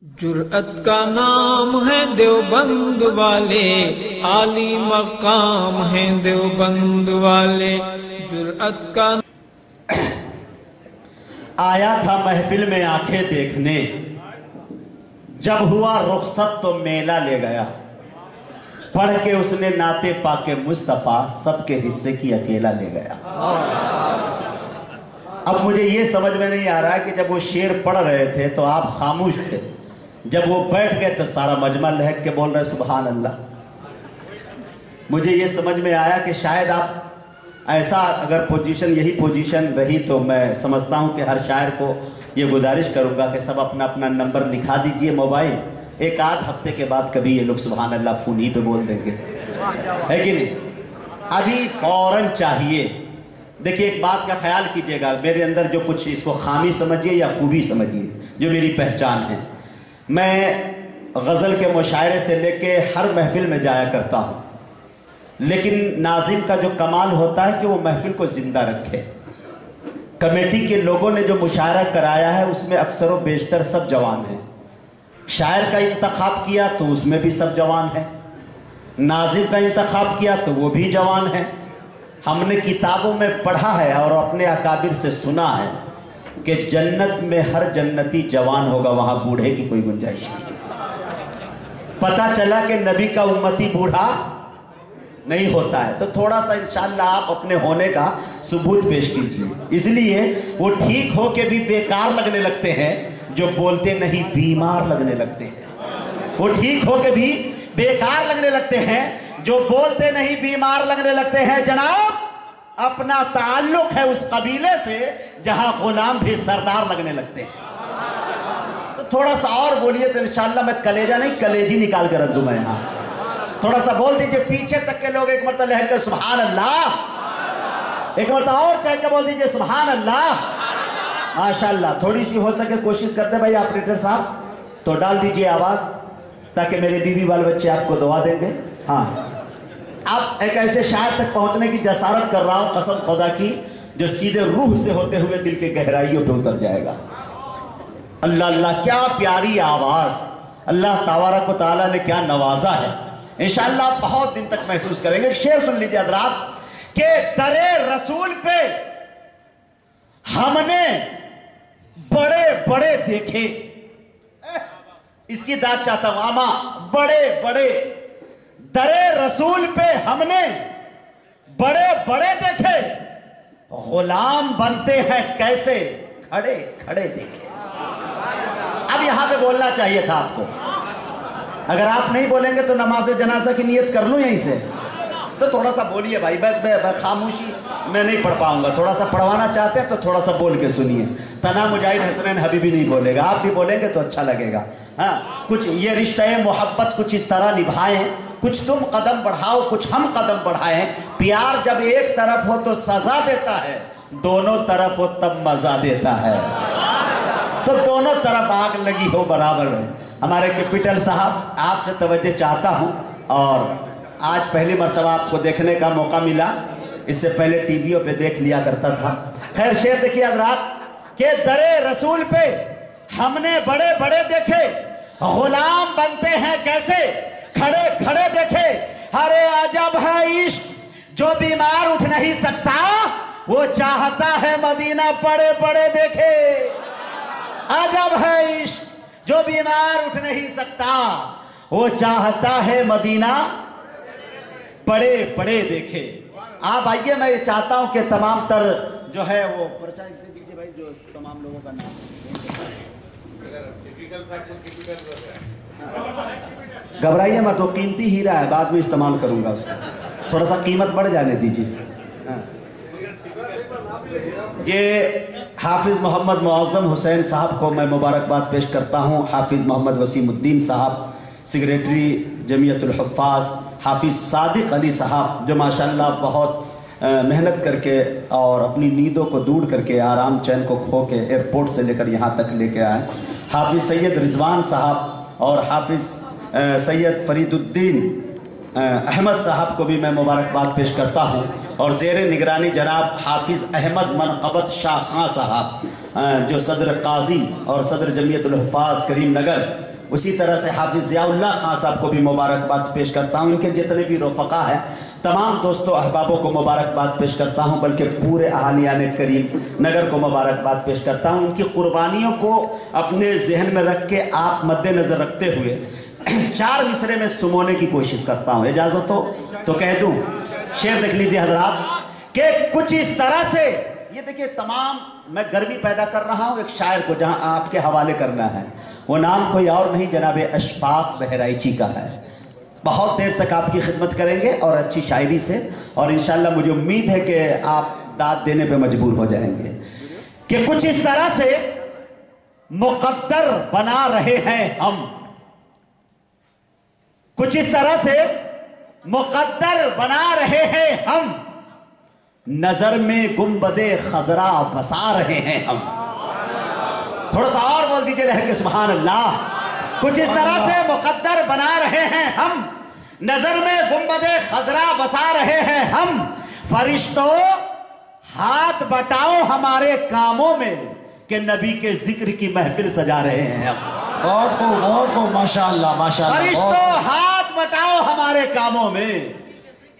جرأت کا نام ہے دیوبند والے، عالی مقام ہے دیوبند والے، جرأت کا آیا تھا محفل میں آنکھیں دیکھنے، جب ہوا رخصت تو میلہ لے گیا، پڑھ کے اس نے نعت پاک مصطفیٰ سب کے حصے کی اکیلا لے گیا۔ اب مجھے یہ سمجھ میں نہیں آ رہا کہ جب وہ شعر پڑھ رہے تھے تو آپ خاموش تھے، جب وہ بیٹھ گئے تو سارا مجمع لہک کے بول رہے سبحان اللہ۔ مجھے یہ سمجھ میں آیا کہ شاید آپ ایسا اگر پوزیشن یہی پوزیشن رہی تو میں سمجھتا ہوں کہ ہر شاعر کو یہ گزارش کروں گا کہ سب اپنا اپنا نمبر لکھا دیجئے موبائل، ایک آدھ ہفتے کے بعد کبھی یہ لوگ سبحان اللہ فون ہی پہ بول دیں گے، ہے کہ نہیں؟ ابھی فوراً چاہیے۔ دیکھیے ایک بات کا خیال کیجئے گا، میرے اندر جو کچھ اس کو خامی سمجھیے یا خوبی سمجھیے جو میری پہچان ہے، میں غزل کے مشاعرے سے لے کے ہر محفل میں جایا کرتا ہوں، لیکن ناظم کا جو کمال ہوتا ہے کہ وہ محفل کو زندہ رکھے۔ کمیٹی کے لوگوں نے جو مشاعرہ کرایا ہے اس میں اکثر و بیشتر سب جوان ہیں، شاعر کا انتخاب کیا تو اس میں بھی سب جوان ہیں، ناظم کا انتخاب کیا تو وہ بھی جوان ہیں۔ ہم نے کتابوں میں پڑھا ہے اور اپنے اکابر سے سنا ہے کہ جنت میں ہر جنتی جوان ہوگا، وہاں بوڑھے کی کوئی گنجائش نہیں۔ پتہ چلا کہ نبی کا امتی بوڑھا نہیں ہوتا ہے، تو تھوڑا سا انشاءاللہ آپ اپنے ہونے کا ثبوت پیش کیجیے۔ اس لیے وہ ٹھیک ہو کے بھی بیکار لگنے لگتے ہیں جو بولتے نہیں بیمار لگنے لگتے ہیں، وہ ٹھیک ہو کے بھی بیکار لگنے لگتے ہیں جو بولتے نہیں بیمار لگنے لگتے ہیں۔ جناب اپنا تعلق ہے اس قبیلے سے جہاں غلام بھی سردار لگنے لگتے ہیں، تو تھوڑا سا اور بولیے تو انشاءاللہ میں کلیجہ نہیں کلیجی نکال کر رکھ دوں میں یہاں۔ تھوڑا سا بول دیجئے، پیچھے تک کے لوگ ایک مرتبہ لہر کر سبحان اللہ، ایک مرتبہ اور چاہ کے بول دیجئے سبحان اللہ۔ ماشاءاللہ، تھوڑی سی ہو سکے کوشش کرتے بھائی آپریٹر صاحب، تو ڈال دیجئے آواز تاکہ میرے بیوی بال بچے آپ کو دعا دیں گے۔ ہاں، اب ایک ایسے شاعر تک پہنچنے کی جسارت کر رہا ہوں قسم خدا کی جو سیدھے روح سے ہوتے ہوئے دل کے گہرائیوں پہ اتر جائے گا۔ اللہ اللہ، کیا پیاری آواز، اللہ تبارک و تعالیٰ نے کیا نوازا ہے، انشاءاللہ آپ بہت دن تک محسوس کریں گے۔ شعر سن لیجئے حضرات کہ در رسول پہ ہم نے بڑے بڑے دیکھے، اس کی داد چاہتا ہوں آما، بڑے بڑے در رسول پہ ہم نے بڑے بڑے دیکھے، غلام بنتے ہیں کیسے کھڑے کھڑے دیکھے۔ اب یہاں پہ بولنا چاہیے تھا آپ کو، اگر آپ نہیں بولیں گے تو نماز جنازہ کی نیت کر لوں یہیں سے، تو تھوڑا سا بولیے بھائی، خاموشی میں نہیں پڑھ پاؤں گا، تھوڑا سا پڑھوانا چاہتے ہیں تو تھوڑا سا بول کے سنیے۔ تنا مجاہد حسنین حبیبی نہیں بولے گا، آپ بھی بولیں گے تو اچھا لگے گا۔ ہاں، کچھ یہ رشتہ محبت کچھ اس طرح نبھائیں، کچھ تم قدم بڑھاؤ کچھ ہم قدم بڑھائیں۔ پیار جب ایک طرف ہو تو سزا دیتا ہے، دونوں طرف ہو تب مزہ دیتا ہے، تو دونوں طرف آگ لگی ہو برابر ہے۔ ہمارے کیپٹل صاحب آپ سے توجہ چاہتا ہوں، اور آج پہلی مرتبہ آپ کو دیکھنے کا موقع ملا، اس سے پہلے ٹی ویوں پہ دیکھ لیا کرتا تھا۔ خیر شعر دیکھیے حضرات کہ در رسول پہ ہم نے بڑے بڑے دیکھے، غلام بنتے ہیں کیسے کھڑے کھڑے دیکھے۔ ارے عجب ہے عشق جو بیمار اٹھ نہیں سکتا، وہ چاہتا ہے مدینہ بڑے بڑے دیکھے۔ عجب ہے عشق جو بیمار اٹھ نہیں سکتا، وہ چاہتا ہے مدینہ بڑے بڑے دیکھے۔ آپ آئیے، میں یہ چاہتا ہوں کہ تمام تر جو ہے وہ پرچہ دے دیجئے بھائی، جو تمام لوگوں کا نام گھبرائیے مت، وہ قیمتی ہیرا ہے، بعد میں استعمال کروں گا اس کو، تھوڑا سا قیمت بڑھ جانے دیجیے۔ یہ حافظ محمد معظم حسین صاحب کو میں مبارکباد پیش کرتا ہوں، حافظ محمد وسیم الدین صاحب سیکریٹری جمعیت الحفاظ، حافظ صادق علی صاحب جو ماشاءاللہ بہت محنت کر کے اور اپنی نیندوں کو دور کر کے آرام چین کو کھو کے ایئرپورٹ سے لے کر یہاں تک لے کے آئے، حافظ سید رضوان صاحب اور حافظ سید فرید الدین احمد صاحب کو بھی میں مبارکباد پیش کرتا ہوں، اور زیر نگرانی جناب حافظ احمد منقبت شاہ خان صاحب جو صدر قاضی اور صدر جمعیت الحفاظ کریم نگر उसी तरह से हाफिज ज़ियाउल्लाह खान साहब को भी मुबारकबाद पेश करता हूँ। इनके जितने भी रफ़क़ा हैं तमाम दोस्तों अहबाबों को मुबारकबाद पेश करता हूँ, बल्कि पूरे अहालियाने करीम नगर को मुबारकबाद पेश करता हूँ। उनकी कुर्बानियों को अपने जहन में रख के आप मद्देनज़र रखते हुए 4 मिसरे में सुमोने की कोशिश करता हूँ। इजाज़त हो तो कह दूँ। शेर देख लीजिए हज़रात कि कुछ इस तरह से, ये देखिए तमाम मैं गर्मी पैदा कर रहा हूँ एक शायर को जहाँ आपके हवाले करना है। वो नाम कोई और नहीं जनाब अशफाक बहराइची का है। बहुत देर तक आपकी खिदमत करेंगे और अच्छी शायरी से, और इंशाअल्लाह मुझे उम्मीद है कि आप दाद देने पे मजबूर हो जाएंगे। कि कुछ इस तरह से मुकद्दर बना रहे हैं हम, कुछ इस तरह से मुकद्दर बना रहे हैं हम, नजर में गुंबदे खजरा बसा रहे हैं हम। थोड़ा सा और बोल दीजिए लहर के सुभान अल्लाह। कुछ इस तरह से मुकद्दर बना रहे हैं हम, नजर में गुंबदे खजरा बसा रहे हैं हम। फरिश्तों हाथ बटाओ हमारे कामों में, कि नबी के जिक्र की महफिल सजा रहे हैं हम। बहुत खूब माशाअल्लाह माशाअल्लाह। फरिश्तों हाथ बटाओ हमारे कामों में,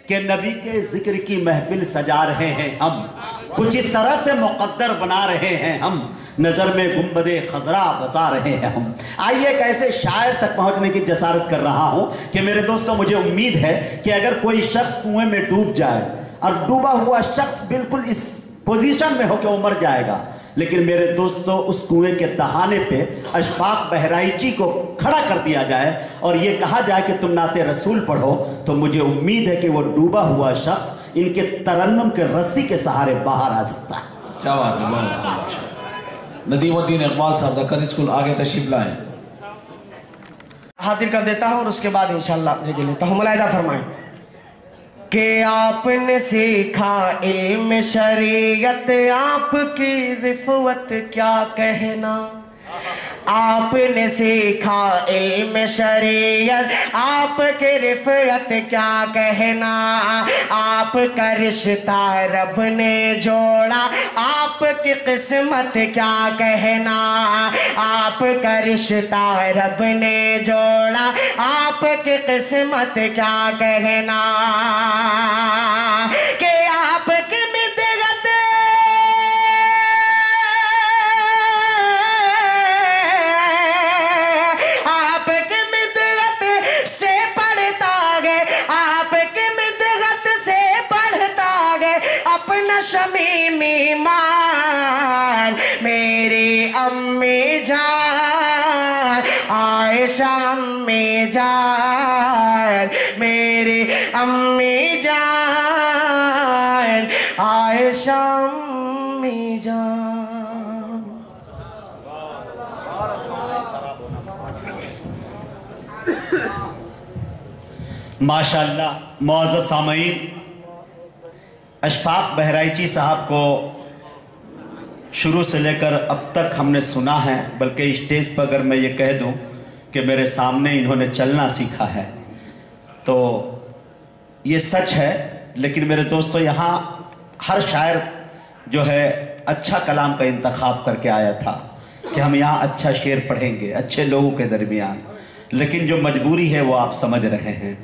कि नबी के जिक्र की महफिल सजा रहे हैं हम। कुछ इस तरह से मुकद्दर बना रहे हैं हम, नजर में गुंबदे खजरा बसा रहे हैं हम। आइए एक ऐसे शायर तक पहुंचने की जसारत कर रहा हूं कि मेरे दोस्तों मुझे उम्मीद है कि अगर कोई शख्स कुएं में डूब जाए और डूबा हुआ शख्स बिल्कुल इस पोजीशन में हो कि वो मर जाएगा, लेकिन मेरे दोस्तों उस कुएं के दहाने पे अशफाक बहराइची को खड़ा कर दिया जाए और ये कहा जाए कि तुम नाते रसूल पढ़ो, तो मुझे उम्मीद है कि वो डूबा हुआ शख्स इनके तरन्नुम के रस्सी के सहारे बाहर आ सकता है। क्या बात है। नदीमुद्दीन इकबाल साहब दक्कन स्कूल आगे तशरीफ लाएं। हाजिर कर देता हूँ और उसके बाद इंशाअल्लाह जगह लेता हूँ। मुलाहिजा फरमाएं कि आपने सीखा इल्म शरीयत, आपकी रिफ़वत क्या कहना। आपने सीखा इल्म शरीयत, आपकी रिफ़वत क्या कहना। आपका रिश्ता रब ने जोड़ा, आपकी किस्मत क्या कहना। आपका रिश्ता रब ने जोड़ा, आपकी किस्मत क्या कहना। कि आपकी मिदगत से पढ़ता गए, आपकी मिदगत से पढ़ता गए अपना शमीमी मान। मेरी अम्मी जान आयशा अम्मी जान, मेरी अम्मी जान आयशा अम्मी जान। माशाअल्लाह मुअज़्ज़ज़ सामईन, अशफाक बहराइची साहब को शुरू से लेकर अब तक हमने सुना है, बल्कि स्टेज पर अगर मैं ये कह दूं कि मेरे सामने इन्होंने चलना सीखा है तो ये सच है। लेकिन मेरे दोस्तों यहाँ हर शायर जो है अच्छा कलाम का इंतखाब करके आया था कि हम यहाँ अच्छा शेर पढ़ेंगे अच्छे लोगों के दरमियान, लेकिन जो मजबूरी है वो आप समझ रहे हैं।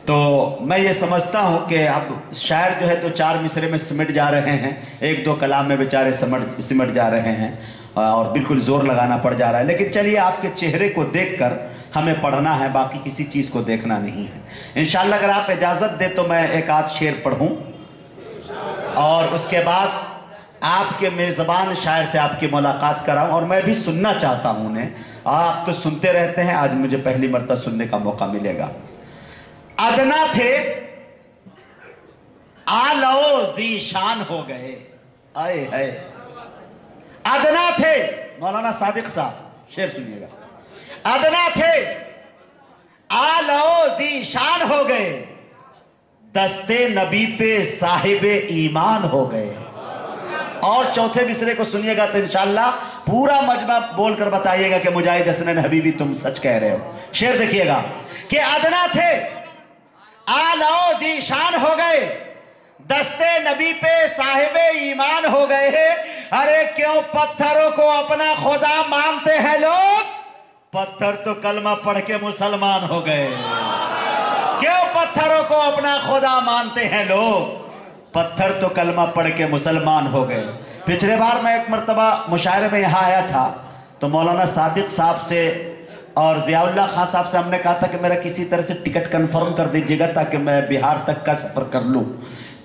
तो मैं ये समझता हूँ कि अब शायर जो है तो 4 मिसरे में सिमट जा रहे हैं, 1-2 कलाम में बेचारे सिमट जा रहे हैं और बिल्कुल ज़ोर लगाना पड़ जा रहा है। लेकिन चलिए आपके चेहरे को देखकर हमें पढ़ना है, बाकी किसी चीज़ को देखना नहीं है। इंशाअल्लाह अगर आप इजाज़त दे तो मैं एक आध शेर पढ़ूँ और उसके बाद आपके मेज़बान शायर से आपकी मुलाकात कराऊँ, और मैं भी सुनना चाहता हूँ उन्हें। आप तो सुनते रहते हैं, आज मुझे पहली मरतबा सुनने का मौका मिलेगा। अदना थे आलो ज़ीशान हो गए, आए है अदना थे। मौलाना सादिक साहब शेर सुनिएगा। अदना थे आलो ज़ीशान हो गए, दस्ते नबी पे साहिबे ईमान हो गए। और चौथे मिसरे को सुनिएगा तो इंशाअल्लाह पूरा मजमा बोलकर बताइएगा कि मुजाहिद हसनैन हबीबी तुम सच कह रहे हो। शेर देखिएगा कि अदना थे आलो ज़ीशान हो गए, दस्ते नबी पे साहिबे ईमान हो गए। अरे क्यों पत्थरों को अपना खुदा मानते हैं लोग, पत्थर तो कलमा पढ़ के मुसलमान हो गए। क्यों पत्थरों को अपना खुदा मानते हैं लोग? पत्थर तो कलमा पढ़ के मुसलमान हो गए। पिछले बार मैं एक मरतबा मुशायरे में यहाँ आया था तो मौलाना सादिक साहब से और ज़ियाउल्लाह खान साहब से हमने कहा था कि मेरा किसी तरह से टिकट कंफर्म कर दीजिएगा ताकि मैं बिहार तक का सफ़र कर लूँ।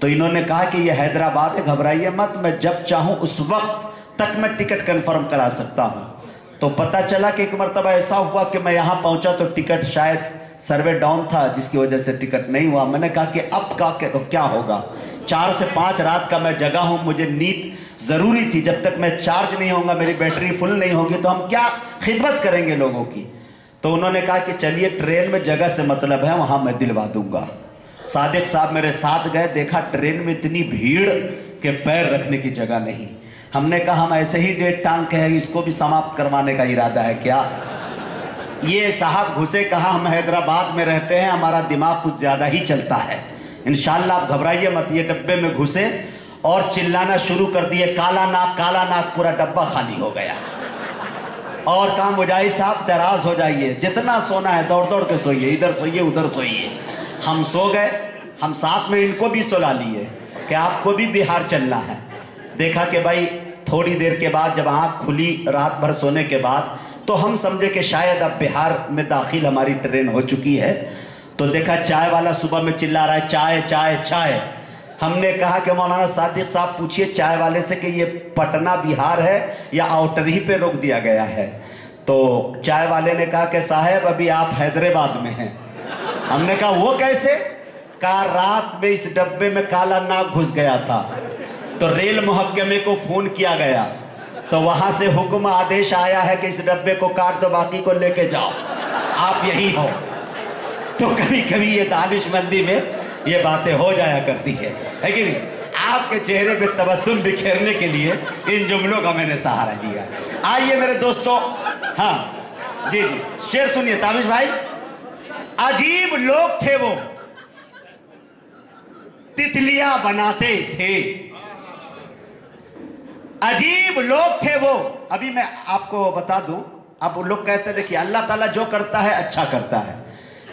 तो इन्होंने कहा कि ये हैदराबाद है, घबराइए मत, मैं जब चाहूँ उस वक्त तक मैं टिकट कंफर्म करा सकता हूँ। तो पता चला कि एक मरतबा ऐसा हुआ कि मैं यहाँ पहुँचा तो टिकट शायद सर्वे डाउन था जिसकी वजह से टिकट नहीं हुआ। मैंने कहा कि अब क्या होगा, 4 से 5 रात का मैं जगा हूँ, मुझे नींद ज़रूरी थी। जब तक मैं चार्ज नहीं होऊंगा, मेरी बैटरी फुल नहीं होगी तो हम क्या खिदमत करेंगे लोगों की। तो उन्होंने कहा कि चलिए ट्रेन में जगह से मतलब है, वहाँ मैं दिलवा दूंगा। सादिक साहब मेरे साथ गए, देखा ट्रेन में इतनी भीड़ कि पैर रखने की जगह नहीं। हमने कहा हम ऐसे ही डेढ़ टांग के हैं, इसको भी समाप्त करवाने का इरादा है क्या? ये साहब घुसे, कहा हम हैदराबाद में रहते हैं, हमारा दिमाग कुछ ज़्यादा ही चलता है, इंशाल्लाह आप घबराइए मत। ये डब्बे में घुसे और चिल्लाना शुरू कर दिए, काला नाक, पूरा डब्बा खाली हो गया। और कहा मुजाहिद साहब दराज हो जाइए, जितना सोना है दौड़ दौड़ के सोइए, इधर सोइए उधर सोइए। हम सो गए, हम साथ में इनको भी सुला लिए कि आपको भी बिहार चलना है। देखा कि भाई थोड़ी देर के बाद जब आँख खुली रात भर सोने के बाद तो हम समझे कि शायद अब बिहार में दाखिल हमारी ट्रेन हो चुकी है। तो देखा चाय वाला सुबह में चिल्ला रहा है, चाय चाय चाय। हमने कहा कि मौलाना सादिक साहब पूछिए चाय वाले से कि ये पटना बिहार है या आउटर ही पे रोक दिया गया है। तो चाय वाले ने कहा कि साहब अभी आप हैदराबाद में हैं। हमने कहा वो कैसे? कहा रात में इस डब्बे में काला नाग घुस गया था तो रेल महकमे को फोन किया गया तो वहां से हुक्म आदेश आया है कि इस डब्बे को काट दो, बाकी को लेके जाओ, आप यही हो। तो कभी कभी ये दानिशमंदी में ये बातें हो जाया करती है कि नहीं? आपके चेहरे पे तबस्सुम बिखेरने के लिए इन जुमलों का मैंने सहारा लिया। आइए मेरे दोस्तों, हाँ जी जी शेर सुनिए ताबिश भाई। अजीब लोग थे वो, तितलियां बनाते थे। अजीब लोग थे वो। अभी मैं आपको बता दूं, अब लोग कहते हैं देखिए अल्लाह ताला जो करता है अच्छा करता है।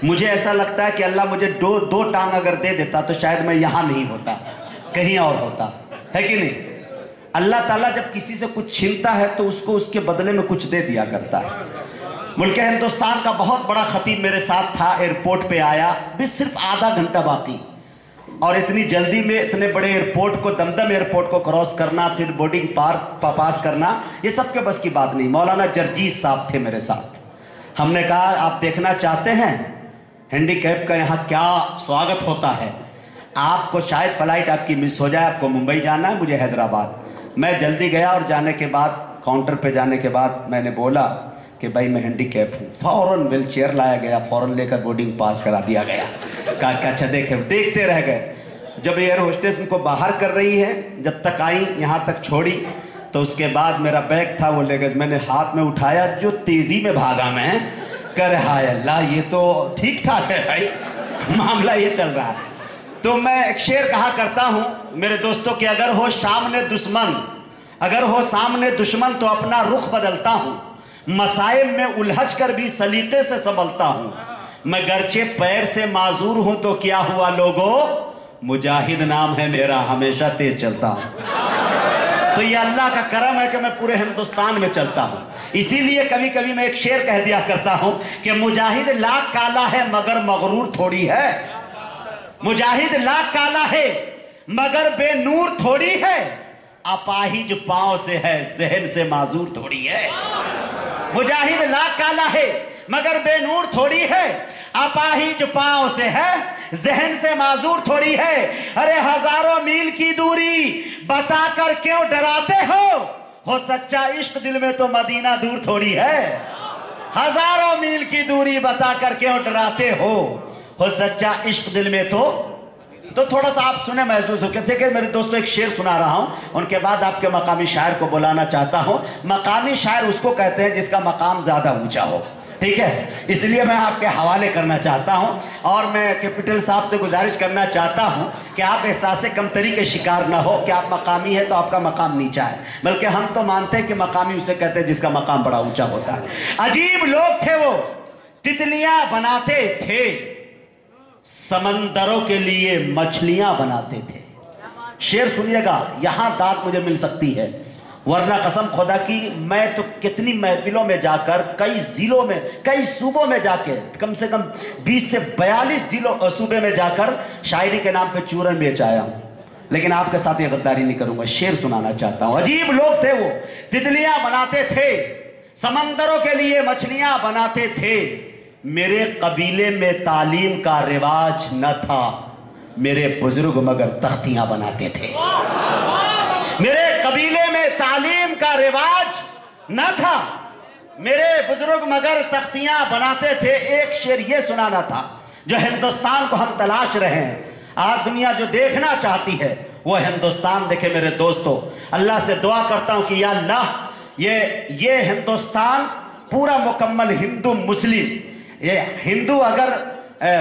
मुझे ऐसा लगता है कि अल्लाह मुझे दो टांग अगर दे देता तो शायद मैं यहां नहीं होता, कहीं और होता, है कि नहीं? अल्लाह ताला जब किसी से कुछ छीनता है तो उसको उसके बदले में कुछ दे दिया करता है। मुल्क हिंदुस्तान का बहुत बड़ा खतीब मेरे साथ था, एयरपोर्ट पे आया, बस सिर्फ आधा घंटा बाकी, और इतनी जल्दी में इतने बड़े एयरपोर्ट को, दमदम एयरपोर्ट को क्रॉस करना, फिर बोर्डिंग पास करना, ये सबके बस की बात नहीं। मौलाना जर्जीस साहब थे मेरे साथ। हमने कहा आप देखना चाहते हैं हैंडीकैप का यहाँ क्या स्वागत होता है? आपको शायद फ्लाइट आपकी मिस हो जाए, आपको मुंबई जाना है, मुझे हैदराबाद। मैं जल्दी गया और जाने के बाद काउंटर पे जाने के बाद मैंने बोला कि भाई मैं हैंडीकैप हूँ। फौरन व्हील चेयर लाया गया, फौरन लेकर बोर्डिंग पास करा दिया गया। कहा अच्छा देखते रह गए। जब एयर होस्टेस उनको बाहर कर रही है, जब तक आई यहाँ तक छोड़ी तो उसके बाद मेरा बैग था वो ले गए, मैंने हाथ में उठाया, जो तेजी में भागा मैं, कर हाय अल्लाह ये तो ठीक ठाक है भाई, मामला ये चल रहा है। तो मैं एक शेर कहा करता हूँ मेरे दोस्तों कि अगर हो सामने दुश्मन तो अपना रुख बदलता हूँ, मसाइब में उलझ कर भी सलीके से संभलता हूँ। मैं गरचे पैर से माजूर हूं तो क्या हुआ लोगों, मुजाहिद नाम है मेरा, हमेशा तेज चलता हूं। तो ये अल्लाह का करम है कि मैं पूरे हिंदुस्तान में चलता हूं। इसीलिए कभी कभी मैं एक शेर कह दिया करता हूं कि मुजाहिद लाख काला है मगर मगरूर थोड़ी है। मुजाहिद लाख काला है मगर बेनूर थोड़ी है, अपाहिज पांव से है जहन से माजूर थोड़ी है। मुजाहिद लाख काला है मगर बेनूर थोड़ी है, अपाहिज पांव से है जहन से माजूर थोड़ी है। अरे हजारों मील की दूरी बताकर क्यों डराते हो सच्चा इश्क दिल में तो मदीना दूर थोड़ी है। हजारों मील की दूरी बताकर क्यों डराते हो सच्चा इश्क दिल में तो थोड़ा सा आप सुने महसूस हो। कहते कि मेरे दोस्तों एक शेर सुना रहा हूं, उनके बाद आपके मकामी शायर को बुलाना चाहता हूं। मकामी शायर उसको कहते हैं जिसका मकाम ज्यादा ऊंचा हो, ٹھیک ہے، اس لیے میں آپ کے حوالے کرنا چاہتا ہوں، اور میں کیپٹل صاحب سے گزارش کرنا چاہتا ہوں کہ آپ احساس کمتری کے شکار نہ ہو کہ آپ مقامی ہے تو آپ کا مقام نیچا ہے، بلکہ ہم تو مانتے ہیں کہ مقامی اسے کہتے ہیں جس کا مقام بڑا اونچا ہوتا ہے۔ عجیب لوگ تھے وہ، تتلیاں بناتے تھے، سمندروں کے لیے مچھلیاں بناتے تھے۔ شعر سنیے گا، یہاں داد مجھے مل سکتی ہے، ورنہ قسم خدا کی میں تو کتنی محفلوں میں جا کر، کئی ضلعوں میں، کئی صوبوں میں جا کے، کم سے کم 20 سے 42 صوبے میں جا کر شاعری کے نام پہ چورن بیچ آیا ہوں، لیکن آپ کے ساتھ یہ غداری نہیں کروں گا، شعر سنانا چاہتا ہوں۔ عجیب لوگ تھے وہ، تتلیاں بناتے تھے، سمندروں کے لیے مچھلیاں بناتے تھے، میرے قبیلے میں تعلیم کا رواج نہ تھا، میرے بزرگ مگر تختیاں بناتے تھے۔ میرے قبیلے میں تعلیم کا رواج نہ تھا، میرے بزرگ مگر تختیاں بناتے تھے۔ ایک شعر یہ سنانا تھا، جو ہندوستان کو ہم تلاش رہے ہیں، آج دنیا جو دیکھنا چاہتی ہے وہ ہندوستان دیکھے۔ میرے دوستو، اللہ سے دعا کرتا ہوں کہ یا اللہ یہ ہندوستان پورا مکمل ہندو مسلم، یہ ہندو اگر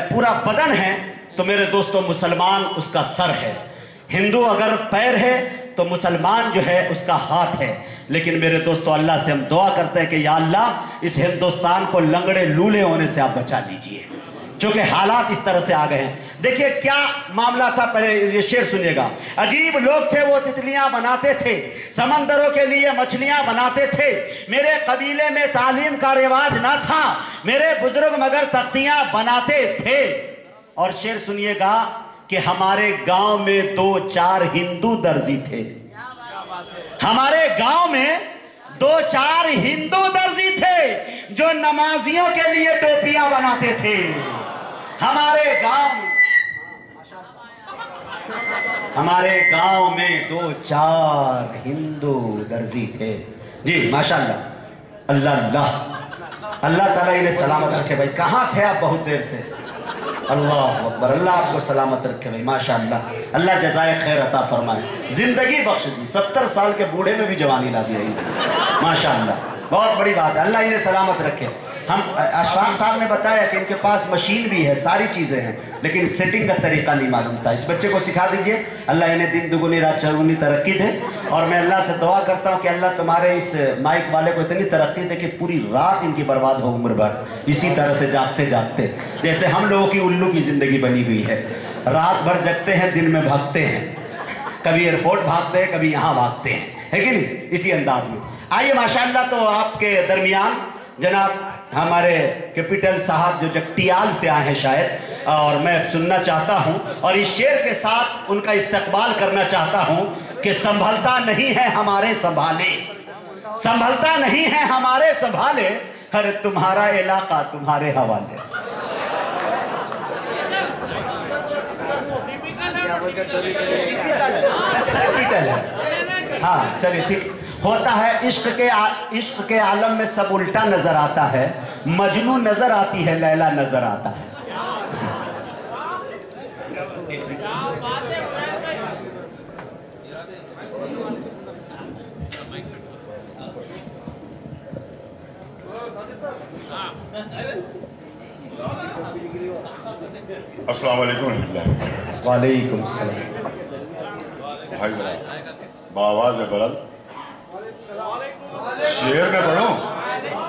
پورا بدن ہے تو میرے دوستو مسلمان اس کا سر ہے، ہندو اگر پیر ہے تو مسلمان جو ہے اس کا ہاتھ ہے۔ لیکن میرے دوستو اللہ سے ہم دعا کرتے ہیں کہ یا اللہ اس ہندوستان کو لنگڑے لولے ہونے سے آپ بچا لیجئے، چونکہ حالات اس طرح سے آ گئے ہیں۔ دیکھیے کیا معاملہ تھا، پہلے یہ شعر سنیے گا۔ عجیب لوگ تھے وہ، تتلیاں بناتے تھے، سمندروں کے لیے مچھلیاں بناتے تھے، میرے قبیلے میں تعلیم کا رواج نہ تھا، میرے بزرگ مگر تختیاں بناتے تھے۔ اور شعر سنیے گا کہ ہمارے گاؤں میں 2-4 ہندو درزی تھے، ہمارے گاؤں میں 2-4 ہندو درزی تھے جو نمازیوں کے لیے ٹوپیاں بناتے تھے۔ ہمارے گاؤں میں 2-4 ہندو درزی تھے۔ جی ماشاءاللہ، اللہ تعالیٰ انہیں سلامت رکھے۔ بھائی کہاں تھے آپ بہت دیر سے؟ اللہ اکبر، اللہ آپ کو سلامت رکھے بھائی، ماشاءاللہ، اللہ جزائے خیر عطا فرمائے، زندگی بخش دی، 70 سال کے بوڑھے میں بھی جوانی لا دیا، ماشاءاللہ، بہت بڑی بات ہے، اللہ انہیں سلامت رکھے۔ ہم اشفاق صاحب نے بتایا کہ ان کے پاس مشین بھی ہے، ساری چیزیں ہیں، لیکن سیٹنگ کا طریقہ نہیں معلوم تھا۔ اس بچے کو سکھا دیجئے، اللہ انہیں دن دگنی رات چگنی ترقی دے، اور میں اللہ سے دعا کرتا ہوں کہ اللہ تمہارے اس مائک والے کو اتنی ترقی دے کہ پوری رات ان کی برباد ہو عمر بھر، اسی طرح سے جاگتے جاگتے، جیسے ہم لوگوں کی الو کی زندگی بنی ہوئی ہے، رات بھر جگتے ہیں، دن میں بھاگتے ہیں، کبھی ایئرپورٹ بھاگتے ہیں، کبھی یہاں بھاگتے ہیں، ہے کہ نہیں؟ اسی انداز میں آئیے ماشاءاللہ۔ تو آپ کے درمیان جناب ہمارے کیپٹل صاحب جو جگتیال سے آئے ہیں شاید، اور میں سننا چاہتا ہوں اور اس شعر کے ساتھ ان کا استقبال کرنا چاہتا ہوں کہ سنبھلتا نہیں ہے ہمارے سنبھالے، سنبھلتا نہیں ہے ہمارے سنبھالے، ہر تمہارا علاقہ تمہارے حوالے۔ ہاں چلیے ٹھیک ہوتا ہے۔ عشق کے عالم میں سب الٹا نظر آتا ہے، مجنو نظر آتی ہے، لیلا نظر آتا ہے۔ السلام علیکم ورحمۃ اللہ۔ وعلیکم السلام۔ بھائی ذرا بآواز بلند شعر میں پڑھوں،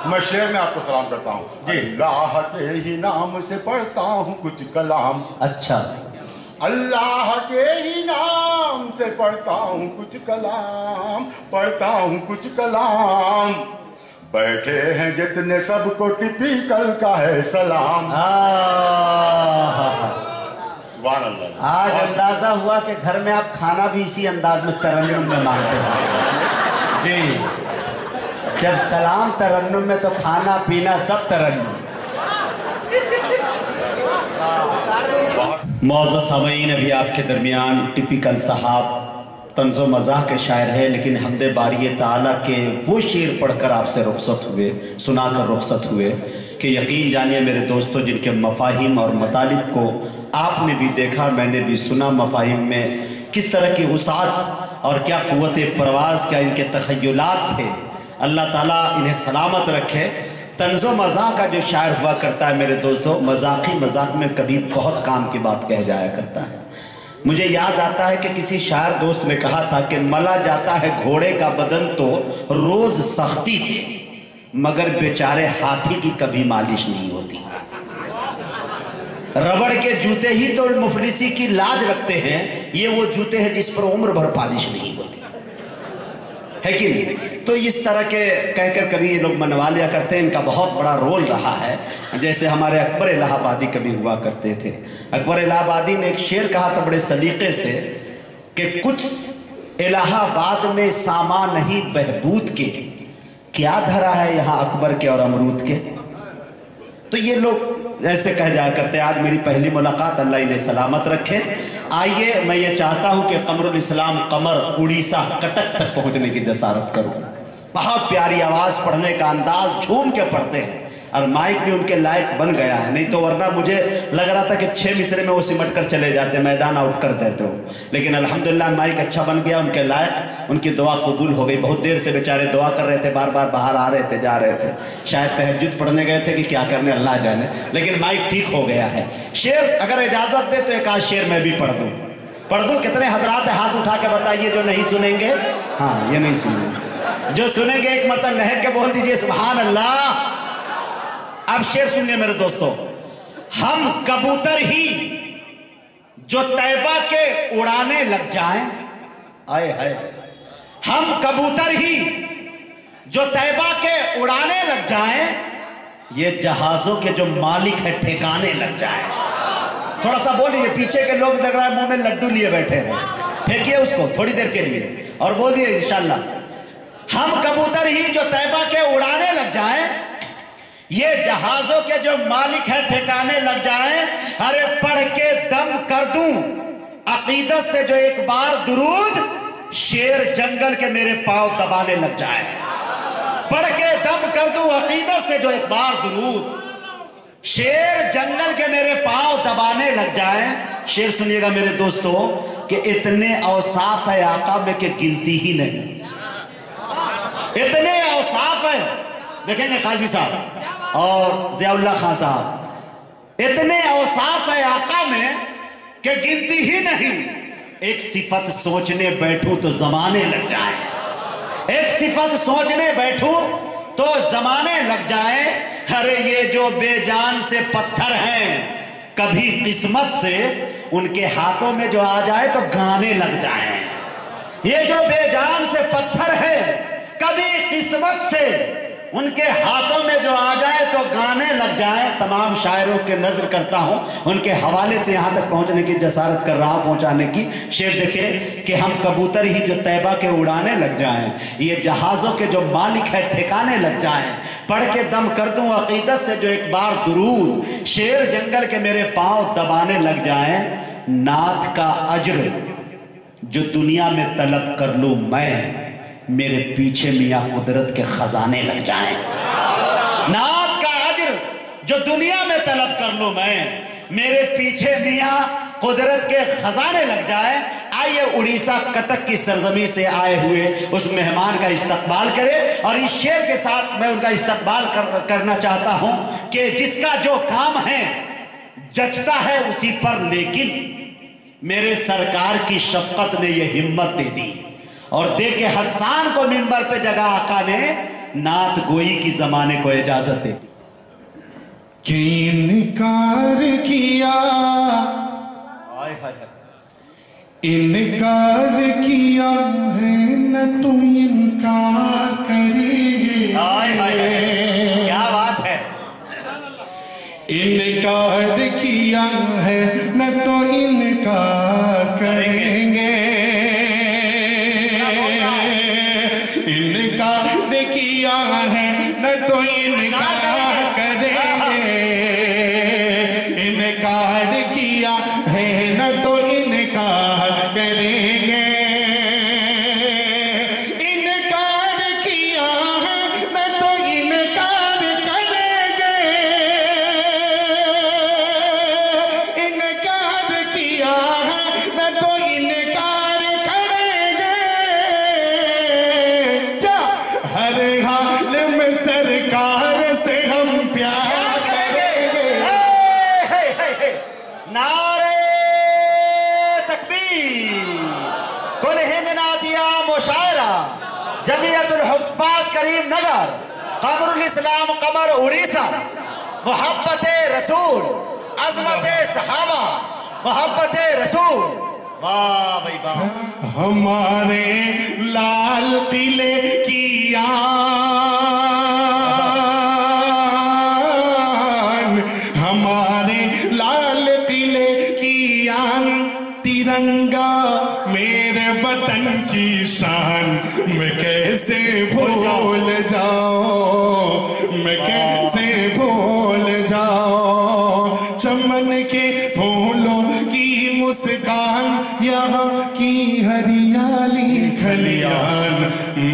میں شعر میں آپ کو سلام کرتا ہوں۔ اللہ کے ہی نام سے پڑھتا ہوں کچھ کلام، اچھا، اللہ کے ہی نام سے پڑھتا ہوں کچھ کلام، پڑھتا ہوں کچھ کلام، بیٹھے ہیں جتنے سب کو ٹپیکل کا ہے سلام۔ سبحان اللہ۔ آج اندازہ ہوا کہ گھر میں آپ کھانا بھی اسی انداز میں ترنم میں مانگتے ہیں۔ جی، جب سلام ترنم میں تو کھانا پینا سب ترنم۔ معزز سامعین، ابھی آپ کے درمیان ٹپیکل صاحب طنز و مزاح کے شاعر ہے، لیکن حمد باری تعالیٰ کے وہ شعر پڑھ کر آپ سے رخصت ہوئے، سنا کر رخصت ہوئے کہ یقین جانیے میرے دوستو، جن کے مفاہیم اور مطالب کو آپ نے بھی دیکھا، میں نے بھی سنا، مفاہیم میں کس طرح کی وسعت اور کیا قوت پرواز، کیا ان کے تخیلات تھے، اللہ تعالیٰ انہیں سلامت رکھے۔ तंज़ो मज़ाक का जो शायर हुआ करता है मेरे दोस्तों, मजाकी मजाक में कभी बहुत काम की बात कह जाया करता है। मुझे याद आता है कि किसी शायर दोस्त ने कहा था कि मला जाता है घोड़े का बदन तो रोज सख्ती से, मगर बेचारे हाथी की कभी मालिश नहीं होती। रबड़ के जूते ही तो मुफलिसी की लाज रखते हैं, ये वो जूते हैं जिस पर उम्र भर पालिश नहीं होती है कि नहीं। तो इस तरह के कहकर कभी ये लोग मनवा लिया करते हैं, इनका बहुत बड़ा रोल रहा है। जैसे हमारे अकबर इलाहाबादी कभी हुआ करते थे। अकबर इलाहाबादी ने एक शेर कहा था बड़े सलीके से कि कुछ इलाहाबाद में सामा नहीं बहबूद के, क्या धरा है यहाँ अकबर के और अमरूद के। तो ये लोग ऐसे कह जाया करते हैं। आज मेरी पहली मुलाकात, अल्लाह इन्हें सलामत रखे। आइए, मैं ये चाहता हूं कि कमरुल इस्लाम कमर उड़ीसा कटक तक पहुंचने की जसारत करूं। बहुत प्यारी आवाज, पढ़ने का अंदाज, झूम के पढ़ते हैं और माइक भी उनके लायक बन गया है। नहीं तो वरना मुझे लग रहा था कि 6 मिसरे में वो सिमट कर चले जाते, मैदान आउट कर देते हो। लेकिन अल्हम्दुलिल्लाह माइक अच्छा बन गया, उनके लायक, उनकी दुआ कबूल हो गई। बहुत देर से बेचारे दुआ कर रहे थे, बार बार बाहर आ रहे थे, जा रहे थे, शायद तहज्जुद पढ़ने गए थे कि क्या करने अल्लाह जाने, लेकिन माइक ठीक हो गया है। शेर अगर इजाजत दे तो एक आध शेर मैं भी पढ़ दूं। कितने हजरात हाथ उठा के बताइए जो नहीं सुनेंगे। हाँ, ये नहीं सुनेंगे, जो सुनेंगे एक मरतबा लहक के बोल दीजिए सुभान अल्लाह। अब शेर सुनिए मेरे दोस्तों। हम कबूतर ही जो तैबा के उड़ाने लग जाएं, आए हाय, हम कबूतर ही जो तैबा के उड़ाने लग जाएं, ये जहाजों के जो मालिक है ठिकाने लग जाएं। थोड़ा सा बोलिए, पीछे के लोग लग रहा है मुंह में लड्डू लिए बैठे हैं, फेंकिए उसको थोड़ी देर के लिए और बोलिए इंशाल्लाह। हम कबूतर ही जो तैबा के उड़ाने लग जाएं, ये जहाजों के जो मालिक है ठिकाने लग जाएं। अरे पढ़ के दम कर दूं अकीदत से जो एक बार दुरूद, शेर जंगल के मेरे पांव दबाने लग जाए। पढ़ के दम कर दूं अकीदत से जो एक बार दुरूद, शेर जंगल के मेरे पांव दबाने लग जाए। शेर सुनिएगा मेरे दोस्तों कि इतने औसाफ है आका में कि गिनती ही नहीं। इतने औसाफ है, देखेंगे काजी साहब और ज़ियाउल्लाह खान साहब, इतने औसाफ है आका में कि गिनती ही नहीं। एक सिफत सोचने बैठूं तो जमाने लग जाए, एक सिफत सोचने बैठूं तो जमाने लग जाए। अरे ये जो बेजान से पत्थर हैं, कभी किस्मत से उनके हाथों में जो आ जाए तो गाने लग जाए। ये जो बेजान से पत्थर है, कभी किस्मत से उनके हाथों में जो आ जाए तो गाने लग जाए। तमाम शायरों के नजर करता हूं, उनके हवाले से यहां तक पहुंचने की जसारत कर रहा हूं, पहुंचाने की। शेर देखें कि हम कबूतर ही जो तैबा के उड़ाने लग जाएं, ये जहाजों के जो मालिक है ठिकाने लग जाएं। पढ़ के दम कर दूं अकीदत से जो एक बार दुरूद, शेर जंगल के मेरे पांव दबाने लग जाएं। नाथ का अज्र जो दुनिया में तलब कर लूं मैं, मेरे पीछे मियां कुदरत के खजाने लग जाएं। नाथ का अज्र जो दुनिया में तलब कर लूं मैं, मेरे पीछे मियां कुदरत के खजाने लग जाए। आइए उड़ीसा कटक की सरजमी से आए हुए उस मेहमान का इस्तकबाल करें और इस शेर के साथ मैं उनका इस्तकबाल करना चाहता हूं कि जिसका जो काम है जचता है उसी पर, लेकिन मेरे सरकार की शफकत ने यह हिम्मत दे दी और दे के हसन को मिंबर पे जगह आका ने नात गोई की जमाने को इजाजत दे दी। कि इनकार किया, इनकार किया है न तो इनकार करेंगे। क्या बात है। इनकार किया है न तो इनकार करेंगे। इनकार किया है न तो इनकार करेंगे। इनकार किया है न तो इनकार करेंगे। इनकार किया है न तो इनकार करेंगे। इनकार किया है नारे तकबीर। कुल हिंद नातिया मुशायरा जमीयतुल हुफ्फाज करीम नगर कमरुल इस्लाम कमर उड़ीसा मोहब्बत रसूल अजमत सहाबा मोहब्बत रसूल। वाह भाई वाह। हमारे लाल किले की आन, हमारे लाल किले की आन, तिरंगा मेरे वतन की शान, मैं कैसे भूल जाऊं, मैं कैसे भूल जाऊं चमन के फूलों की मुस्कान, यहाँ की हरियाली खलियान,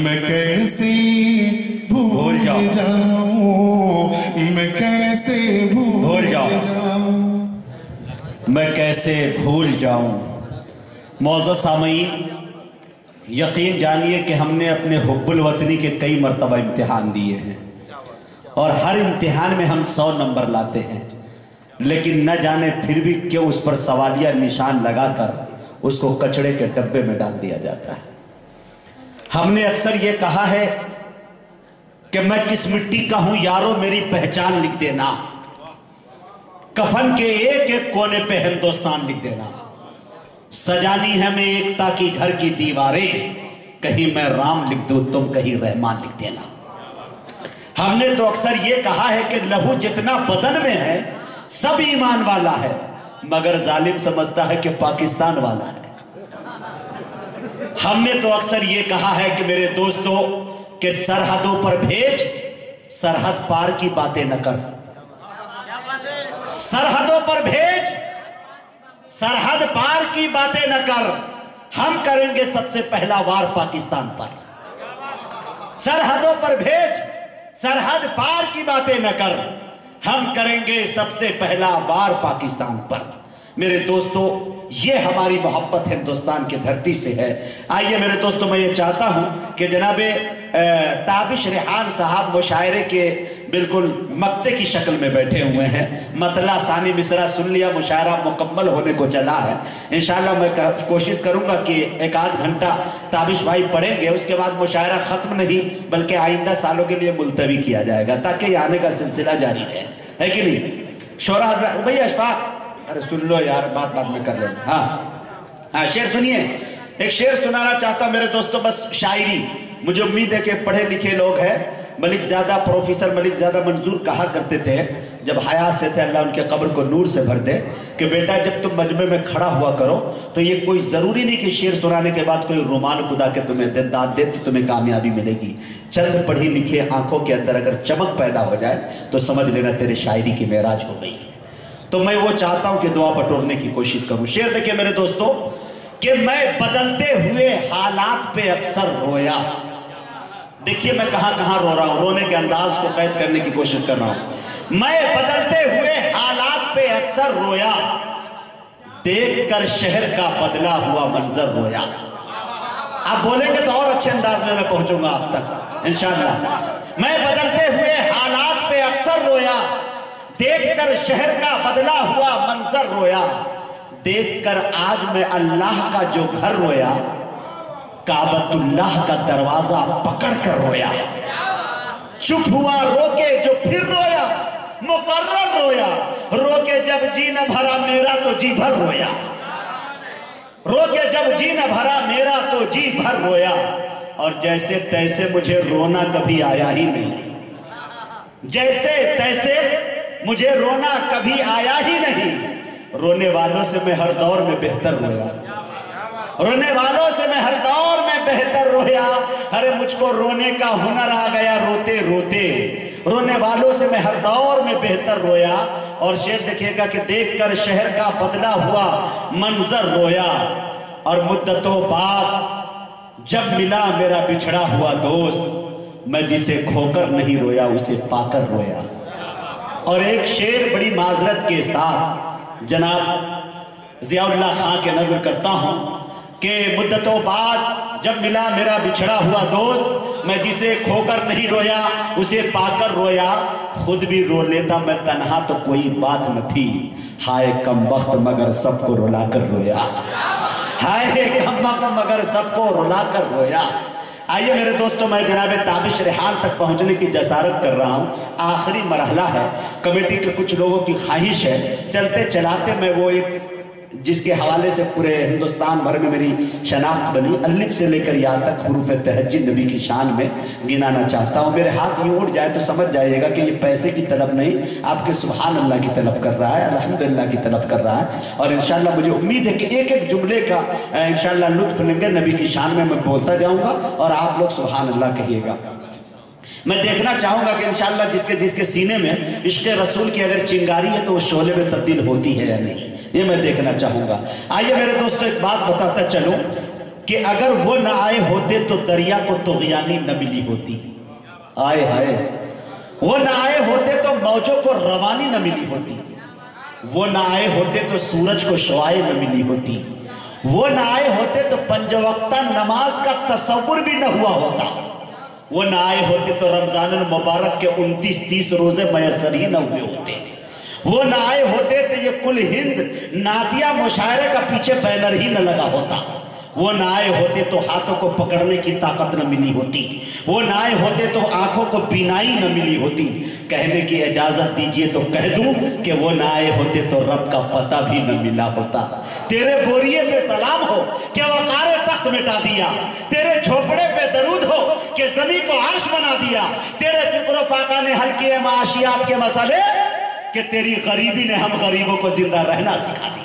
मैं कैसे भूल जाऊं, मैं कैसे भूल जाऊं। मैं कैसे भूल जाऊं। मौजूद सामईन, यकीन जानिए कि हमने अपने हुब्बुल वतनी के कई मरतबा इम्तिहान दिए हैं और हर इम्तिहान में हम 100 नंबर लाते हैं, लेकिन न जाने फिर भी क्यों उस पर सवालिया निशान लगाकर उसको कचड़े के डब्बे में डाल दिया जाता है। हमने अक्सर ये कहा है कि मैं किस मिट्टी का हूं यारो मेरी पहचान लिख देना, कफन के एक एक कोने पे हिंदुस्तान लिख देना, सजानी है मैं एकता की घर की दीवारें, कहीं मैं राम लिख दूं तुम कहीं रहमान लिख देना। हमने तो अक्सर ये कहा है कि लहू जितना बदन में है सब ईमान वाला है, मगर जालिम समझता है कि पाकिस्तान वाला है। हमने तो अक्सर ये कहा है कि मेरे दोस्तों कि सरहदों पर भेज, सरहद पार की बातें न कर। सरहदों पर भेज, सरहद पार की बातें न कर, हम करेंगे सबसे पहला वार पाकिस्तान पर। सरहदों पर भेज, सरहद पार की बातें न कर, हम करेंगे सबसे पहला वार पाकिस्तान पर। मेरे दोस्तों, ये हमारी मोहब्बत हिंदुस्तान की धरती से है। आइए मेरे दोस्तों, मैं ये चाहता हूं कि जनाबे ताबिश रिहान साहब मुशायरे के बिल्कुल मक्ते की शक्ल में बैठे हुए हैं। मतला सानी मिसरा सुन लिया, मुशायरा मुकम्मल होने को चला है। इंशाल्लाह मैं कोशिश करूंगा कि एक आध घंटा ताबिश भाई पढ़ेंगे, उसके बाद मुशायरा खत्म नहीं बल्कि आइंदा सालों के लिए मुलतवी किया जाएगा ताकि आने का सिलसिला जारी रहे, है कि नहीं। शोरा भैया अशफाक, अरे सुन लो यार, बात में कर लेना। हाँ, शेर सुनिए। एक शेर सुनाना चाहता हूं मेरे दोस्तों, बस शायरी। मुझे उम्मीद है कि पढ़े लिखे लोग हैं। मलिक ज़्यादा, प्रोफेसर मलिक ज़्यादा मंजूर कहा करते थे जब हयात से थे, अल्लाह उनके कब्र को नूर से भर दे, कि बेटा जब तुम मजमे में खड़ा हुआ करो तो ये कोई ज़रूरी नहीं कि शेर सुनाने के बाद कोई रुमाल खुदा के तुम्हें दाद दे तो तुम्हें कामयाबी मिलेगी। चंद पढ़ी लिखी आंखों के अंदर अगर चमक पैदा हो जाए तो समझ लेना तेरे शायरी की मेराज हो गई। तो मैं वो चाहता हूं कि दुआ बटोरने की कोशिश करूं। शेर देखिए मेरे दोस्तों, कि मैं बदलते हुए हालात पे अक्सर रोया। देखिए मैं कहां रो रहा हूं, रोने के अंदाज को कैद करने की कोशिश कर रहा हूं। मैं बदलते हुए हालात पे अक्सर रोया, देखकर शहर का बदला हुआ मंजर रोया। आप बोलेंगे तो और अच्छे अंदाज में मैं पहुंचूंगा आप तक इंशाअल्लाह। मैं बदलते हुए हालात पे अक्सर रोया, देखकर शहर का बदला हुआ मंजर रोया, देखकर आज मैं अल्लाह का जो घर रोया, काबतुल्लाह का दरवाजा पकड़कर रोया। चुप हुआ रोके जो फिर रोया, मुकर्रर रोया, रोके जब जी न भरा मेरा तो जी भर रोया, रोके जब जी न भरा मेरा तो जी भर रोया। और जैसे तैसे मुझे रोना कभी आया ही नहीं, जैसे तैसे मुझे रोना कभी आया ही नहीं। रोने वालों से मैं हर दौर में बेहतर रोया, रोने वालों से मैं हर दौर में बेहतर रोया। अरे मुझको रोने का हुनर आ गया रोते रोते, रोने वालों से मैं हर दौर में बेहतर रोया। और शेर देखिएगा कि देखकर शहर का बदला हुआ मंजर रोया, और मुद्दतों बाद जब मिला मेरा बिछड़ा हुआ दोस्त, मैं जिसे खोकर नहीं रोया उसे पाकर रोया। और एक शेर बड़ी माजरत के साथ जनाब जियाउल्लाह खां के नजर करता हूं कि मुद्दतों बाद جب ملا میرا بچھڑا ہوا دوست، میں جسے کھو کر نہیں رویا اسے پا کر رویا، خود بھی رو لیتا میں تنہا تو کوئی بات نہ تھی، ہائے کم وقت مگر سب کو رلا کر رویا، ہائے کم وقت مگر سب کو رلا کر رویا۔ آئیے میرے دوستوں، میں جناب تابش ریحان تک پہنچنے کی جسارت کر رہا ہوں، آخری مرحلہ ہے، کمیٹی کے کچھ لوگوں کی خواہش ہے، چلتے چلاتے میں وہ ایک جس کے حوالے سے پورے ہندوستان بھر میں میری شناخت بنی، الف سے لے کر یا تک حروف تہجی نبی کی شان میں گنانا چاہتا ہوں۔ میرے ہاتھ یوں اڑ جائے تو سمجھ جائیے گا کہ یہ پیسے کی طلب نہیں، آپ کے سبحان اللہ کی طلب کر رہا ہے، الحمدللہ کی طلب کر رہا ہے، اور انشاءاللہ مجھے امید ہے کہ ایک ایک جملے کا انشاءاللہ لطف لیں گے، نبی کی شان میں بولتا جاؤں گا اور آپ لوگ سبحان اللہ کہیے گا۔ میں دیکھنا چاہوں گا کہ انشاءاللہ جس کے سینے میں عشق رسول کی اگر چنگاری ہے تو وہ شعلے میں تبدیل ہوتی ہے یا نہیں، یہ میں دیکھنا چاہوں گا۔ آئیے میرے دوستو ایک بات بتاتا چلوں کہ اگر وہ نہ آئے ہوتے تو دریا کو طغیانی نہ ملی ہوتی، آئے ہائے، وہ نہ آئے ہوتے تو موجوں کو روانی نہ ملی ہوتی، وہ نہ آئے ہوتے تو سورج کو شعاع نہ ملی ہوتی، وہ نہ آئے ہوتے تو پنج وقتہ نماز کا تصور بھی نہ ہوا ہوتا، وہ نہ آئے ہوتے تو رمضان المبارک کے 29-30 روزے میسر ہی نہ ہوئے ہوتے، وہ نہ آئے ہوتے تو یہ کل ہند نعتیہ مشاعرے کا پیچھے بینر ہی نہ لگا ہوتا، وہ نہ آئے ہوتے تو ہاتھوں کو پکڑنے کی طاقت نہ ملی ہوتی، وہ نہ آئے ہوتے تو آنکھوں کو بینائی نہ ملی ہوتی۔ کہنے کی اجازت دیجئے تو کہہ دوں کہ وہ نہ آئے ہوتے تو رب کا پتہ بھی نہ ملا ہوتا۔ تیرے بوریے پہ سلام ہو کہ وقار تخت مٹا دیا، تیرے جھوپڑے پہ درود ہو کہ زمین کو عرش بنا دیا، تیرے فکر و فاقہ نے حل کیے معاشیات کے مسئلے کہ تیری غریبی نے ہم غریبوں کو زندہ رہنا سکھا دیا۔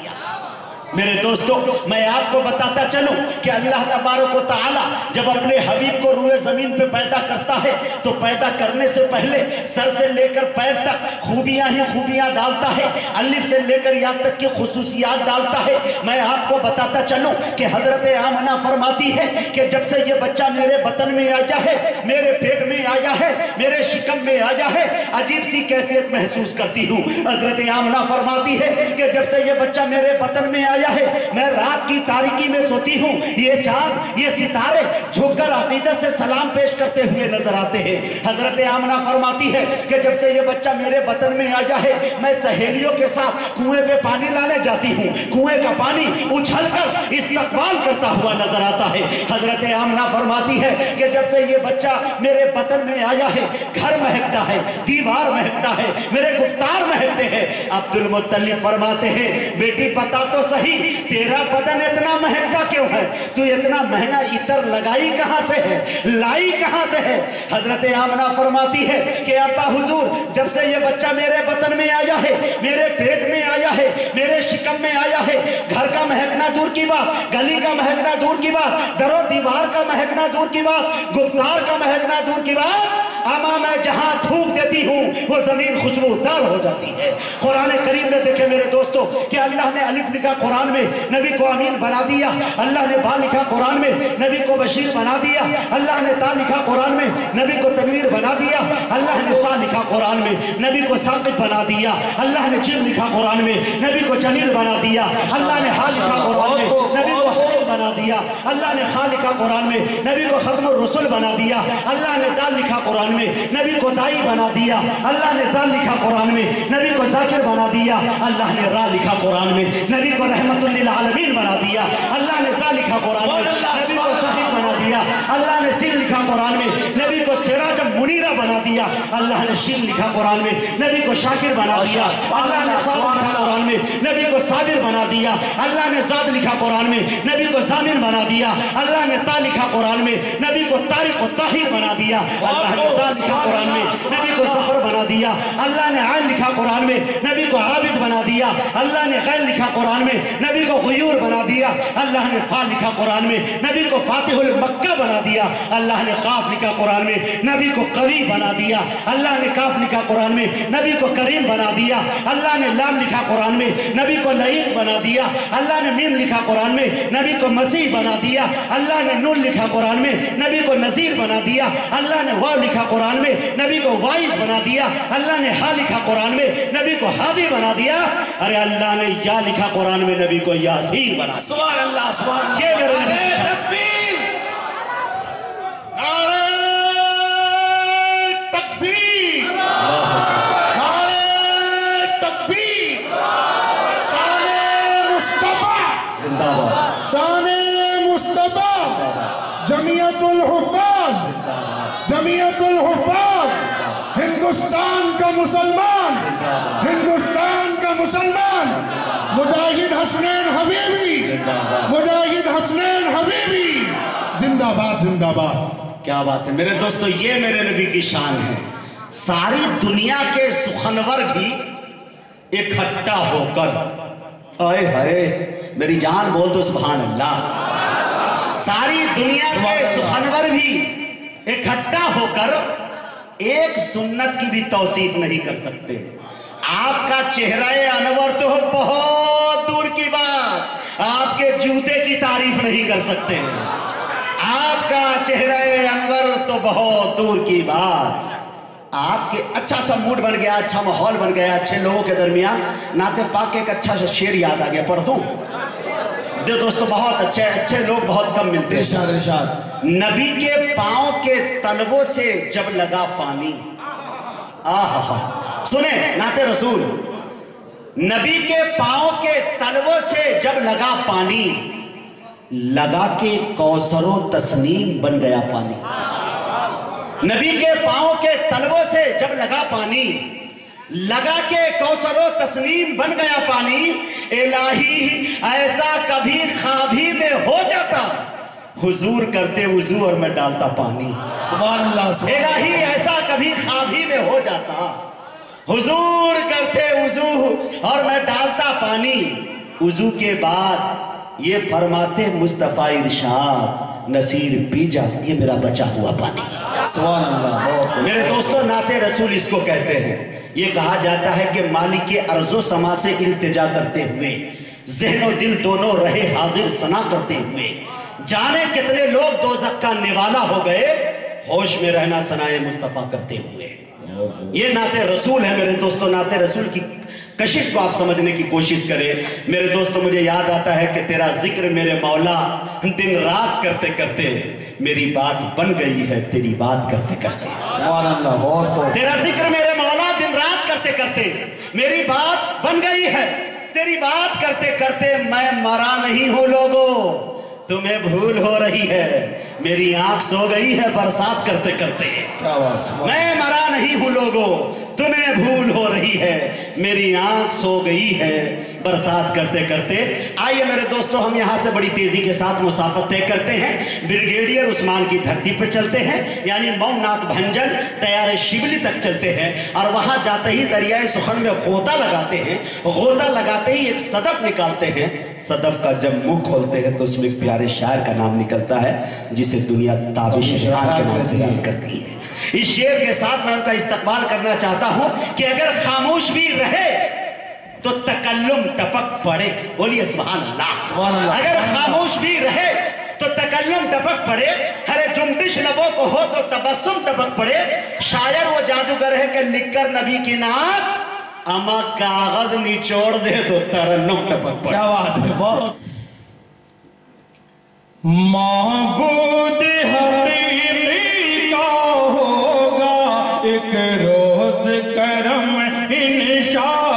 میرے دوستو، میں آپ کو بتاتا چلوں کہ اللہ تبارک و تعالی جب اپنے حبیب کو روئے زمین پہ پیدا کرتا ہے تو پیدا کرنے سے پہلے سر سے لے کر پیر تک خوبیاں ہی خوبیاں ڈالتا ہے، الف سے لے کر یا تک کی خصوصیات ڈالتا ہے۔ میں آپ کو بتاتا چلوں کہ حضرت آمنہ فرماتی ہے کہ جب سے یہ بچہ میرے بطن میں آیا ہے، میرے پیٹ میں آیا ہے، میرے شکم میں آیا ہے، عجیب سی کیفیت محسوس کرتی ہوں۔ حضرت آمنہ فرماتی ہے کہ جب سے یہ بچہ میرے بطن میں آیا ہے، میں رات کی تاریکی میں سوتی ہوں، یہ چاند یہ ستارے جھک کر عقیدت سے سلام پیش کرتے ہوئے نظر آتے ہیں۔ حضرت آمنہ فرماتی ہے کہ جب سے یہ بچہ میرے بطن میں آیا ہے، میں سہیلیوں کے ساتھ کنویں پہ پانی لانے جاتی ہوں، کنویں کا پانی اچھل کر استقبال کرتا ہوا نظر آتا ہے۔ حضرت آمنہ فرماتی ہے کہ جب سے یہ بچہ میرے بطن میں آیا ہے، گھر مہکتا ہے، دیوار مہکتا ہے، میرے گفتار مہکتے ہیں۔ عبد المطلب فرماتے ہیں بیٹی بتا تو صحیح تیرا بدن اتنا مہنگا کیوں ہے، تو اتنا مہنگا عطر لگائی کہاں سے ہے، لائی کہاں سے ہے؟ حضرت آمنہ فرماتی ہے کہ ابا حضور جب سے یہ بچہ میرے بطن میں آیا ہے، میرے پیٹ میں آیا ہے، میرے شکم میں آیا ہے، گھر کا مہکنا دور کی بات، گلی کا مہکنا دور کی بات، در و دیوار کا مہکنا دور کی بات، گفتار کا مہکنا دور کی بات، اما میں جہاں تھوک دیتی ہوں وہ زمین خوشبودار ہو جاتی ہے۔ قرآن کریم میں دیکھیں میرے دوستو کہ اللہ نے الف لکھا قرآن میں، نبی کو امین بنا دیا، اللہ نے با لکھا قرآن میں، نبی کو بشیر بنا دیا، اللہ نے تا لکھا قرآن میں، نبی کو تنویر بنا دیا، اللہ نے سا لکھا قرآن میں، نبی کو ثاقب بنا دیا، اللہ نے جیم لکھا قرآن میں، نبی کو جلیل بنا دیا، اللہ نے ہا لکھا قرآن میں، نبی کو حسین بنا دیا، اللہ نے خا لکھا قرآن میں، نبی کو ختم الرسل بنا دیا، اللہ نے دال لکھا قرآن میں، نبی کو دائی بنا دیا، اللہ نے زال لکھا قرآن میں، نبی کو ذاکر بنا دیا، اللہ نے را لکھا قرآن میں، نبی کو رحمت للعالمین بنا دیا، اللہ نے زا لکھا قرآن میں، نبی کو صحیح بنا دیا، اللہ نے سین لکھا قرآن میں، نبی کو سراج منیرہ بنا دیا، اللہ نے شین لکھا قرآن میں، نبی کو شاکر بنا دیا، اللہ نے صاد لکھا قرآن میں، نبی کو صابر بنا دیا، اللہ نے زاد لکھا قرآن میں، نبی کو ضامن بنا دیا، اللہ نے تا لکھا قرآن میں، نبی کو طارق و طاہر بنا دیا، اللہ نے تا لکھا قرآن میں، نبی کو ظفر بنا دیا، اللہ نے عین لکھا قرآن میں، نبی کو عابد بنا دیا، اللہ نے غیر لکھا قرآن میں، نبی کو غیور بنا دیا، اللہ نے فا لکھا قرآن میں، نبی کو فاتح المکہ بنا دیا، اللہ نے قاف لکھا قرآن میں، نبی کو قوی بنا دیا، اللہ نے کاف لکھا قرآن میں، نبی کو کریم بنا دیا، اللہ نے لام لکھا قرآن میں، نبی کو لعیق بنا دیا، اللہ نے میم لکھا قرآن میں، نبی کو مسیح بنا دیا، اللہ نے نون لکھا قرآن میں، نبی کو نذیر بنا دیا، اللہ نے واو لکھا قرآن میں، نبی کو وائز بنا دیا، اللہ نے ہا لکھا قرآن میں، نبی کو ہادی بنا دیا، ارے اللہ نے یا لکھا قرآن میں، نبی کو یاسین بنا دیا۔ سبحان اللہ، سبحان اللہ، तकबीर, शाने मुस्तफा, जिंदाबाद, शाने मुस्तफा, जमीयतुल हुफ़ाज़, जमीयतुल हुफ़ाज़, हिंदुस्तान का मुसलमान, हिंदुस्तान का मुसलमान, मुजाहिद हसनैन हबीबी, मुजाहिद हसनैन हबीबी, जिंदाबाद जिंदाबाद। क्या बात है मेरे दोस्तों, ये मेरे नबी की शान है। सारी दुनिया के सुखनवर भी इकट्ठा होकर, हाय हाय मेरी जान बोल दो सुभान अल्लाह, सारी दुनिया के सुखनवर भी इकट्ठा होकर एक सुन्नत की भी तौसीफ नहीं कर सकते। आपका चेहरा अनवर तो बहुत दूर की बात, आपके जूते की तारीफ नहीं कर सकते। आपका चेहरा अनवर तो बहुत दूर की बात, आपके अच्छा मूड बन गया, अच्छा माहौल बन गया, अच्छे लोगों के दरमियान नाते पाक एक अच्छा सा शेर याद आ गया, पढ़ दूं? जो दोस्तों बहुत अच्छे लोग बहुत कम मिलते हैं। इरशाद इरशाद। नबी के पांव के तलवों से जब लगा पानी, आहा, सुने नाते रसूल, नबी के पांव के तलवों से जब लगा पानी, लगा के कौसरो तस्नीम बन गया पानी। नबी के पांव के तलवों से जब लगा पानी, लगा के कौसरो तस्नीम बन गया पानी। इलाही ऐसा कभी ख्वाबी में हो जाता, हुजूर करते वुजू और मैं डालता पानी। सुभान अल्लाह। इलाही ऐसा कभी ख्वाबी में हो जाता, हुजूर करते वुजू और मैं डालता पानी। वुजू के बाद ये फरमाते मुस्तफा इरशाद, नसीर पी जा ये मेरा बचा हुआ पानी। सुभान अल्लाह। मेरे दोस्तों नाते रसूल इसको कहते हैं। ये कहा जाता है कि मालिक के अर्जो समा से इल्तिजा करते हुए, ज़हन और दिल दोनों रहे हाजिर सना करते हुए, जाने कितने लोग दोज़ख का निवाला हो गए, होश में रहना सनाए मुस्तफा करते हुए। ये नाते रसूल है मेरे दोस्तों। नाते रसूल की कशिश को आप समझने की कोशिश करें मेरे दोस्तों। मुझे याद आता है कि तेरा जिक्र मेरे मौला दिन रात करते करते मेरी बात बन गई है, तेरी बात करते करते। सुभान अल्लाह। बहुत तेरा जिक्र मेरे मौला दिन रात करते करते मेरी बात बन गई है, तेरी बात करते करते मैं मरा नहीं हूं लोगों, तुम्हें भूल हो रही है, मेरी आंख सो गई है बरसात करते करते। क्या बात। मैं मरा नहीं हूं लोगों, तुम्हें भूल हो रही है, मेरी आंख सो गई है बरसात करते करते। आइए मेरे दोस्तों, हम यहां से बड़ी तेजी के साथ मुसाफत तय करते हैं, ब्रिगेडियर उस्मान की धरती पर चलते हैं, यानी मऊनाथ भंजन तैयार शिवली तक चलते हैं, और वहां जाते ही दरियाए सुखन में गोता लगाते हैं। गोता लगाते ही एक सदफ निकालते हैं। सदफ का जब मुंह खोलते हैं तो उसमें एक प्यारे शायर का नाम निकलता है, जिसे दुनिया ताबिश के नाम से याद करती है। इस शेर के साथ मैं उनका इस्तकबाल करना चाहता हूं कि अगर खामोश भी रहे तो तकल्लुम टपक पड़े। बोलिए सुभान अल्लाह। सुभान अल्लाह। अगर खामोश भी रहे तो तकल्लुम टपक पड़े, हरे जुम्बिश लबों को हो तो तबस्सुम टपक पड़े। शायर वो जादूगर है कि लिखकर नबी की नात, अमा कागज निचोड़ दे तो तरन्नुम टपक पड़े। क्या बात है। बहुत माबूद हकीकी का होगा एक रोज करम इंशाअल्लाह।